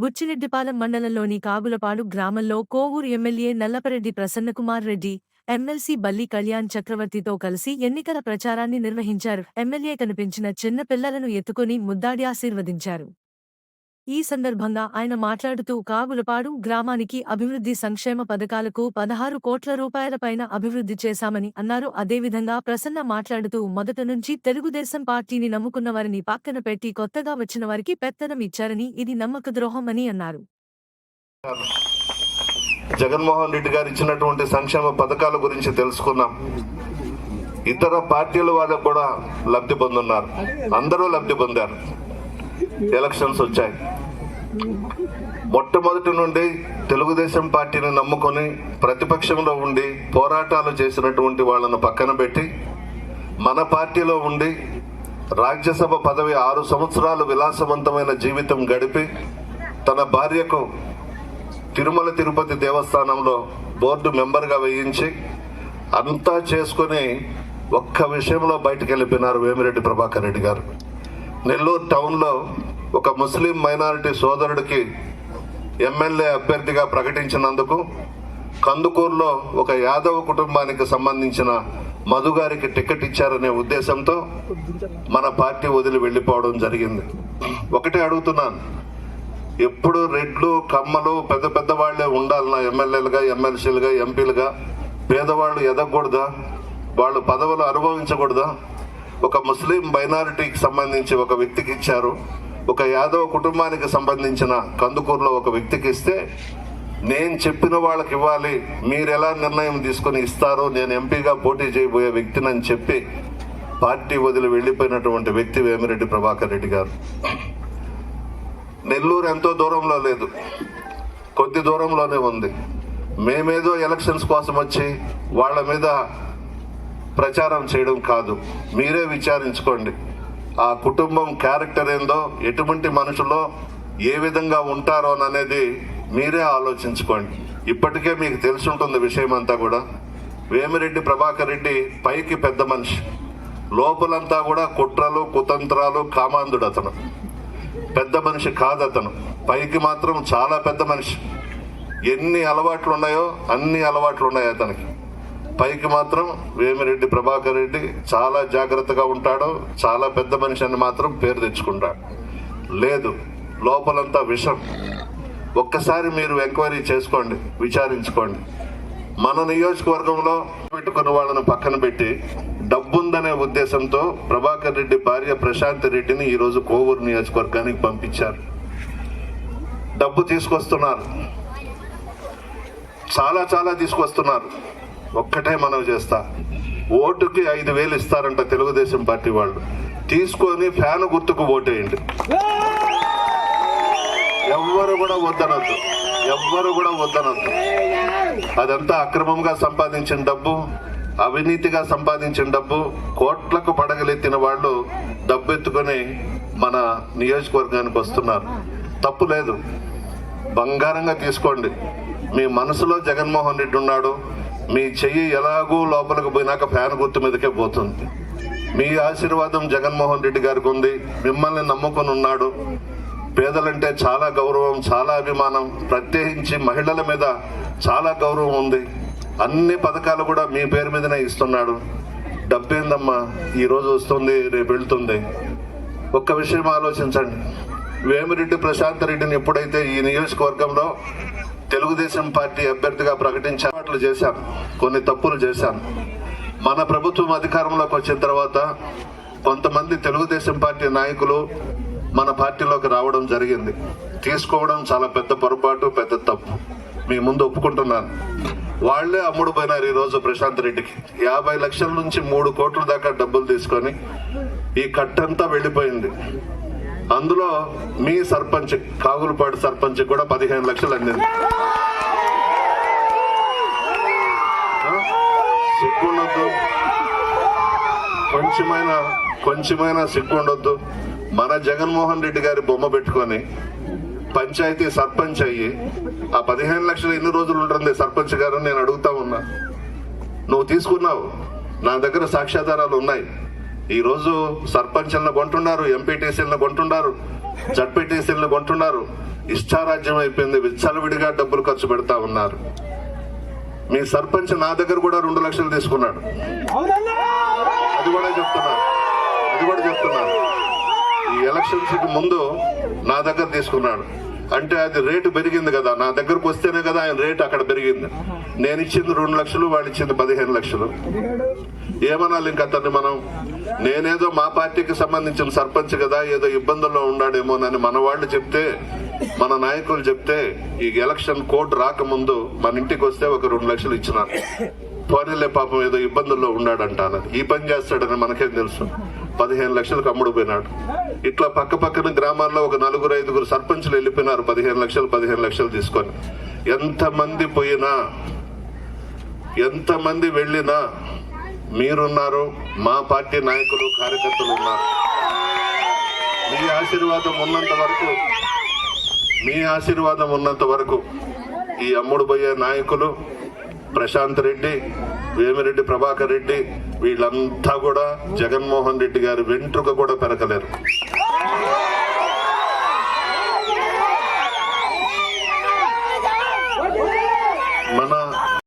బుచ్చిరెడ్డిపాలెం మండలంలోని కాగులపాడు గ్రామంలో Kovur MLA Nallapareddy Prasanna Kumar Reddy, MLC బల్లి కళ్యాణ్ చక్రవర్తితో కలిసి ఎన్నికల ప్రచారాన్ని నిర్వహించారు. ఎమ్మెల్యే కనిపించిన చిన్న పిల్లలను ఎత్తుకుని ముద్దాడి ఆశీర్వదించారు. ఈ సందర్భంగా ఆయన మాట్లాడుతూ కాగులపాడు గ్రామానికి అభివృద్ధి సంక్షేమ పథకాలకు 16 కోట్ల రూపాయల పైన అభివృద్ధి చేశామని అన్నారు. అదేవిధంగా ప్రసన్న మాట్లాడుతూ మొదట నుంచి తెలుగుదేశం పార్టీని నమ్ముకున్న వారిని పక్కన పెట్టి కొత్తగా వచ్చిన వారికి పెత్తనం ఇచ్చారని, ఇది నమ్మకద్రోహం అని అన్నారు. జగన్మోహన్ రెడ్డి గారు ఇచ్చినటువంటి సంక్షేమ పథకాల గురించి తెలుసుకున్నాం. ఇతర పార్టీల వాళ్ళకు కూడా లబ్ధి పొందున్నారు, అందరూ లబ్ధి పొందారు. ఎలక్షన్స్ వచ్చాయి. మొట్టమొదటి నుండి తెలుగుదేశం పార్టీని నమ్ముకొని ప్రతిపక్షంలో ఉండి పోరాటాలు చేసినటువంటి వాళ్ళను పక్కన పెట్టి మన పార్టీలో ఉండి రాజ్యసభ పదవి 6 సంవత్సరాలు విలాసవంతమైన జీవితం గడిపి తన భార్యకు తిరుమల తిరుపతి దేవస్థానంలో బోర్డు మెంబర్గా వేయించి అంతా చేసుకుని ఒక్క విషయంలో బయటకు వెళ్ళిపోయినారు వేమిరెడ్డి ప్రభాకర్ రెడ్డి గారు. నెల్లూరు టౌన్లో ఒక ముస్లిం మైనారిటీ సోదరుడికి ఎమ్మెల్యే అభ్యర్థిగా ప్రకటించినందుకు కందుకూరులో ఒక యాదవ కుటుంబానికి సంబంధించిన మధు గారికి టికెట్ ఇచ్చారనే ఉద్దేశంతో మన పార్టీ వదిలి వెళ్ళిపోవడం జరిగింది. ఒకటే అడుగుతున్నాను, ఎప్పుడు రెడ్లు కమ్మలు పెద్ద పెద్ద వాళ్లే ఉండాలన్నా ఎమ్మెల్యేలుగా, ఎమ్మెల్సీలుగా, ఎంపీలుగా? పేదవాళ్ళు ఎదగకూడదా? వాళ్ళు పదవులు అనుభవించకూడదా? ఒక ముస్లిం మైనారిటీకి సంబంధించి ఒక వ్యక్తికి ఇచ్చారు, ఒక యాదవ కుటుంబానికి సంబంధించిన కందుకూరులో ఒక వ్యక్తికి ఇస్తే నేను చెప్పిన వాళ్ళకి ఇవ్వాలి, మీరు ఎలా నిర్ణయం తీసుకుని ఇస్తారో, నేను ఎంపీగా పోటీ చేయబోయే వ్యక్తిని అని చెప్పి పార్టీ వదిలి వెళ్ళిపోయినటువంటి వ్యక్తి వేమిరెడ్డి ప్రభాకర్ రెడ్డి గారు. నెల్లూరు ఎంతో దూరంలో లేదు, కొద్ది దూరంలోనే ఉంది. మేమేదో ఎలక్షన్స్ కోసం వచ్చి వాళ్ళ మీద ప్రచారం చేయడం కాదు. మీరే విచారించుకోండి, ఆ కుటుంబం క్యారెక్టర్ ఏందో, ఎటువంటి మనుషులో ఏ విధంగా ఉంటారో అనేది మీరే ఆలోచించుకోండి. ఇప్పటికే మీకు తెలుసుంటుంది విషయం అంతా కూడా. వేమిరెడ్డి ప్రభాకర్ రెడ్డి పైకి పెద్ద మనిషి, లోపలంతా కూడా కుట్రలు కుతంత్రాలు కామాంధుడు. అతను పెద్ద మనిషి కాదు, అతను పైకి మాత్రం చాలా పెద్ద మనిషి. ఎన్ని అలవాట్లు ఉన్నాయో అన్ని అలవాట్లు ఉన్నాయి అతనికి. పైకి మాత్రం వేమిరెడ్డి ప్రభాకర్ రెడ్డి చాలా జాగ్రత్తగా ఉంటాడు, చాలా పెద్ద మనిషి అని మాత్రం పేరు తెచ్చుకుంటాడు. లేదు, లోపలంతా విషం. ఒక్కసారి మీరు ఎంక్వైరీ చేసుకోండి, విచారించుకోండి. మన నియోజకవర్గంలో పెట్టుకున్న వాళ్ళను పక్కన పెట్టి డబ్బుందనే ఉద్దేశంతో ప్రభాకర్ రెడ్డి భార్య ప్రశాంత్ రెడ్డిని ఈరోజు కోవూరు నియోజకవర్గానికి పంపించారు. డబ్బు తీసుకొస్తున్నారు, చాలా తీసుకొస్తున్నారు. ఒక్కటే మనవి చేస్తా, ఓటుకి 5,000 ఇస్తారంట తెలుగుదేశం పార్టీ వాళ్ళు. తీసుకొని ఫ్యాన్ గుర్తుకు ఓటేయండి. ఎవ్వరు కూడా వద్దనొద్దు. అదంతా అక్రమంగా సంపాదించిన డబ్బు, అవినీతిగా సంపాదించిన డబ్బు. కోట్లకు పడగలెత్తిన వాళ్ళు డబ్బు ఎత్తుకొని మన నియోజకవర్గానికి వస్తున్నారు. తప్పు లేదు, బంగారంగా తీసుకోండి. మీ మనసులో జగన్మోహన్ రెడ్డి ఉన్నాడు, మీ చెయ్యి ఎలాగూ లోపలికి పోయినాక ఫ్యాన్ గుర్తు మీదకే పోతుంది. మీ ఆశీర్వాదం జగన్మోహన్ రెడ్డి గారికి ఉంది, మిమ్మల్ని నమ్ముకొని ఉన్నాడు. పేదలంటే చాలా గౌరవం, చాలా అభిమానం, ప్రత్యేకించి మహిళల మీద చాలా గౌరవం ఉంది. అన్ని పథకాలు కూడా మీ పేరు మీదనే ఇస్తున్నాడు. డబ్బేందమ్మా, ఈరోజు వస్తుంది రేపు వెళ్తుంది. ఒక్క విషయం ఆలోచించండి, వేమిరెడ్డి ప్రశాంత్ రెడ్డిని ఎప్పుడైతే ఈ నియోజకవర్గంలో తెలుగుదేశం పార్టీ అభ్యర్థిగా ప్రకటించాట్లు చేశాను, కొన్ని తప్పులు చేశాను. మన ప్రభుత్వం అధికారంలోకి వచ్చిన తర్వాత కొంతమంది తెలుగుదేశం పార్టీ నాయకులు మన పార్టీలోకి రావడం జరిగింది. తీసుకోవడం చాలా పెద్ద పొరపాటు, పెద్ద తప్పు. మీ ముందు ఒప్పుకుంటున్నాను. వాళ్లే అమ్ముడు పోయినారు. ఈరోజు ప్రశాంత్ రెడ్డికి 50 లక్షల నుంచి 3 కోట్ల దాకా డబ్బులు తీసుకొని ఈ కట్టంతా వెళ్ళిపోయింది. అందులో మీ సర్పంచ్, కాగులపాడు సర్పంచ్ కూడా 15 లక్షలు అందింది. సిగ్గుండొద్దు, కొంచెమైనా సిగ్గుండొద్దు. మన జగన్మోహన్ రెడ్డి గారి బొమ్మ పెట్టుకొని పంచాయతీ సర్పంచ్ అయ్యి ఆ 15 లక్షలు ఎన్ని రోజులు ఉంటుంది సర్పంచ్ గారు? నేను అడుగుతా ఉన్నా. నువ్వు తీసుకున్నావు, నా దగ్గర సాక్ష్యాధారాలు ఉన్నాయి. ఈరోజు సర్పంచ్లను కొంటున్నారు, ఎంపీటీసీలను కొంటున్నారు, జడ్పీటీసీలను కొంటున్నారు. ఇష్టారాజ్యం అయిపోయింది, విచ్చలవిడిగా డబ్బులు ఖర్చు పెడతా ఉన్నారు. మీ సర్పంచ్ నా దగ్గర కూడా 2 లక్షలు తీసుకున్నాడు. అది కూడా చెప్తున్నాను. ఈ ఎలక్షన్స్ కి ముందు నా దగ్గర తీసుకున్నాడు. అంటే అది రేటు పెరిగింది కదా, నా దగ్గరకు వస్తేనే కదా ఆయన రేటు అక్కడ పెరిగింది. నేను ఇచ్చింది 2 లక్షలు, వాళ్ళు ఇచ్చింది 15 లక్షలు. ఏమనాలి ఇంక అతన్ని మనం? నేనేదో మా పార్టీకి సంబంధించిన సర్పంచ్ కదా, ఏదో ఇబ్బందుల్లో ఉన్నాడేమోనని మన వాళ్ళు చెప్తే, మన నాయకులు చెప్తే, ఈ ఎలక్షన్ కోడ్ రాకముందు మన ఇంటికి వస్తే ఒక 2 లక్షలు ఇచ్చినారు. పోనీలే పాపం ఏదో ఇబ్బందుల్లో ఉన్నాడంటాను. ఈ పని చేస్తాడని మనకేం తెలుసు. 15 లక్షలకు అమ్ముడు పోయినాడు. ఇట్లా పక్కన గ్రామాల్లో ఒక 4-5 సర్పంచులు వెళ్ళిపోయినారు 15 లక్షలు తీసుకొని. ఎంతమంది పోయినా, ఎంతమంది వెళ్ళినా మీరున్నారు, మా పార్టీ నాయకులు కార్యకర్తలు ఉన్నారు. మీ ఆశీర్వాదం ఉన్నంత వరకు ఈ అమ్ముడు పోయే నాయకులు ప్రశాంత్ రెడ్డి, వేమిరెడ్డి ప్రభాకర్ రెడ్డి, వీళ్ళంతా కూడా జగన్మోహన్ రెడ్డి గారి వెంట్రుక కూడా పెరకలేరు.